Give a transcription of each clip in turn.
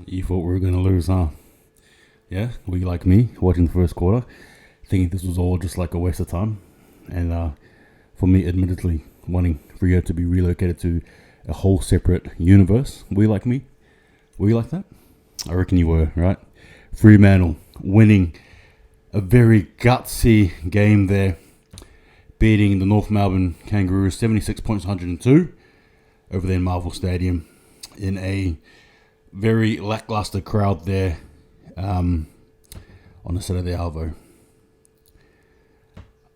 You thought we were going to lose, huh? Yeah, were you like me, watching the first quarter, thinking this was all just like a waste of time? And for me, admittedly, wanting Rio to be relocated to a whole separate universe. Were you like me? Were you like that? I reckon you were, right? Fremantle winning a very gutsy game there, beating the North Melbourne Kangaroos 76 points 102 over there in Marvel Stadium in a very lackluster crowd there on the Saturday Arvo.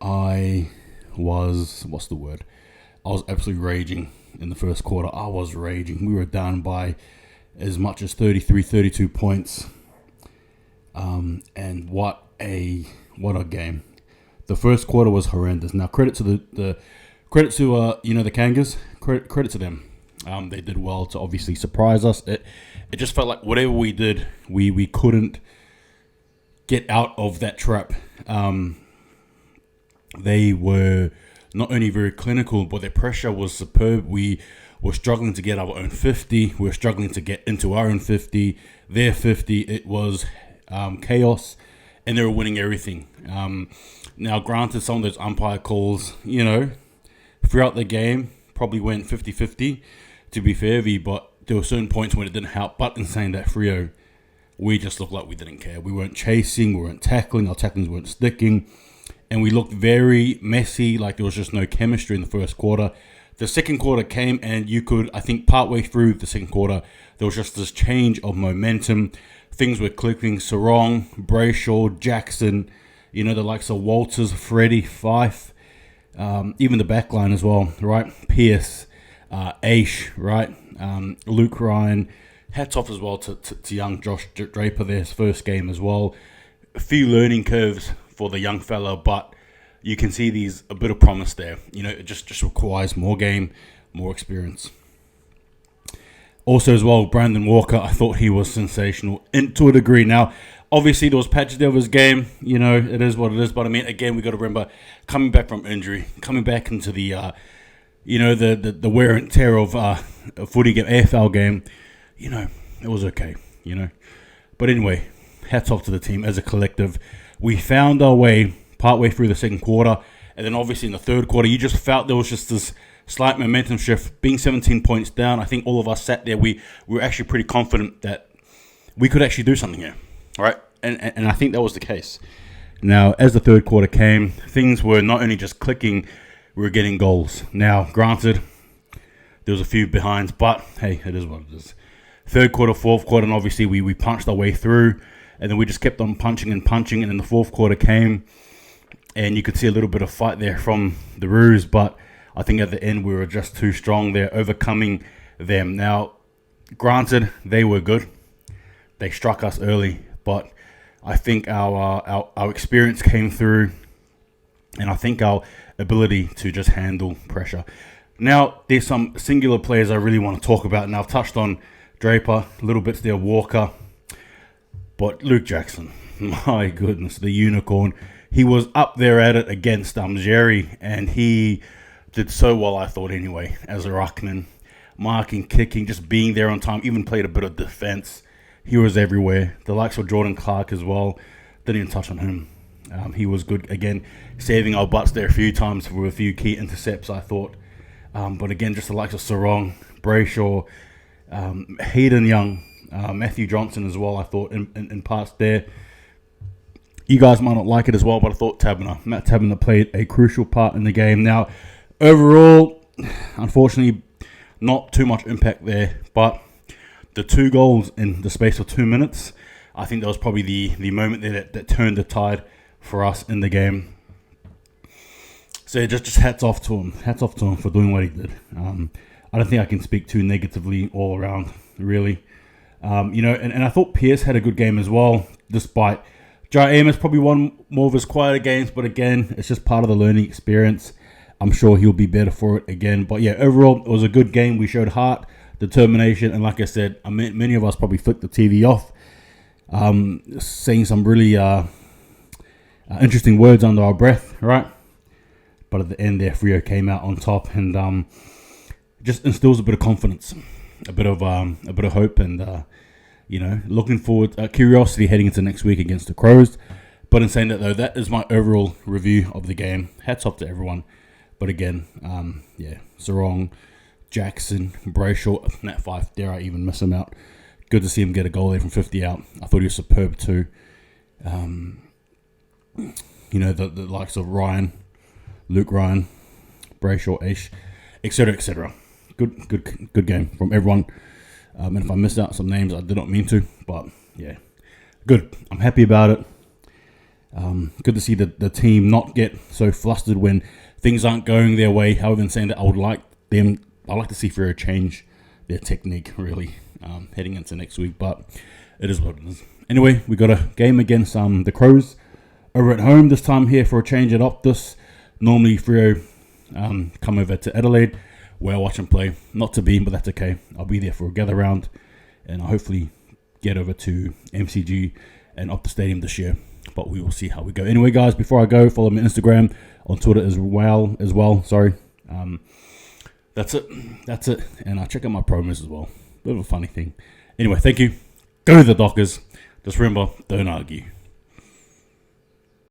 I was absolutely raging in the first quarter. I was raging. We were down by as much as 33, 32 points. And what a game. The first quarter was horrendous. Now credit to the Kangas. Credit to them. They did well to obviously surprise us. It just felt like whatever we did, we couldn't get out of that trap. They were not only very clinical, but their pressure was superb. We were struggling to get our own 50. We were struggling to get into our own 50. Their 50. It was chaos, and they were winning everything. Now, granted, some of those umpire calls, throughout the game, probably went 50-50, to be fair, but there were certain points when it didn't help. But in saying that, Freo, we just looked like we didn't care. We weren't chasing, we weren't tackling, our tacklings weren't sticking, and we looked very messy, like there was just no chemistry in the first quarter. The second quarter came, and you could, I think, partway through the second quarter, there was just this change of momentum. Things were clicking. Sarong, Brayshaw, Jackson, the likes of Walters, Freddie, Fife, even the back line as well, right? Pierce, Aish, right? Luke Ryan. Hats off as well to young Josh Draper, their first game as well. A few learning curves for the young fella, but you can see a bit of promise there. It just requires more game, more experience. Also as well, Brandon Walker, I thought he was sensational to a degree. Now, obviously there was patches there of his game. It is what it is. But I mean, again, we got to remember coming back from injury, coming back into the the wear and tear of a footy game, AFL game. It was okay. But anyway, hats off to the team as a collective. We found our way partway through the second quarter, and then obviously in the third quarter, you just felt there was just this slight momentum shift. Being 17 points down, I think all of us sat there. We were actually pretty confident that we could actually do something here, right? And I think that was the case. Now, as the third quarter came, things were not only just clicking, we were getting goals. Now, granted, there was a few behinds, but hey, it is what it is. Third quarter, fourth quarter, and obviously we punched our way through, and then we just kept on punching, and then the fourth quarter came, and you could see a little bit of fight there from the Roos, but I think at the end we were just too strong there, overcoming them. Now, granted, they were good. They struck us early, but I think our experience came through, and I think our ability to just handle pressure. Now, there's some singular players I really want to talk about, and I've touched on Draper, little bits there, Walker, but Luke Jackson, my goodness, the unicorn. He was up there at it against Jerry, and he did so well, I thought, anyway, as a ruckman. Marking, kicking, just being there on time, even played a bit of defense. He was everywhere. The likes of Jordan Clark as well. Didn't even touch on him. He was good, again, saving our butts there a few times with a few key intercepts, I thought. But again, just the likes of Sarong, Brayshaw, Hayden Young, Matthew Johnson as well, I thought, in parts there. You guys might not like it as well, but I thought Matt Taberner played a crucial part in the game. Now, overall, unfortunately, not too much impact there, but the 2 goals in the space of 2 minutes, I think that was probably the moment there that turned the tide for us in the game. So yeah, just hats off to him. Hats off to him for doing what he did. I don't think I can speak too negatively all around, really. And I thought Pierce had a good game as well, despite Jai Amos probably won more of his quieter games, but again, it's just part of the learning experience. I'm sure he'll be better for it again. But yeah, overall, it was a good game. We showed heart, determination, and like I said, many of us probably flicked the TV off, saying some really interesting words under our breath, right? But at the end there, Freo came out on top, and just instills a bit of confidence, a bit of hope, and looking forward, curiosity heading into next week against the Crows. But in saying that, though, that is my overall review of the game. Hats off to everyone. But again, Sarong, Jackson, Brayshaw, Nat Fife, dare I even miss him out. Good to see him get a goal there from 50 out. I thought he was superb too. The likes of Ryan, Luke Ryan, Brayshaw, Aish, etc., etc. Good game from everyone. And if I missed out some names, I did not mean to. But yeah, good. I'm happy about it. Good to see the team not get so flustered when things aren't going their way. However, in saying that, I'd like to see Freo change their technique, really, heading into next week. But it is what it is. Anyway, we got a game against the Crows over at home this time here for a change at Optus. Normally, Freo come over to Adelaide where I watch them play. Not to be, but that's okay. I'll be there for a gather round, and I'll hopefully get over to MCG and Optus Stadium this year. But we will see how we go. Anyway, guys, before I go, follow me on Instagram, on Twitter as well. Sorry. That's it. And I'll check out my promos as well. Bit of a funny thing. Anyway, thank you. Go to the Dockers. Just remember, don't argue.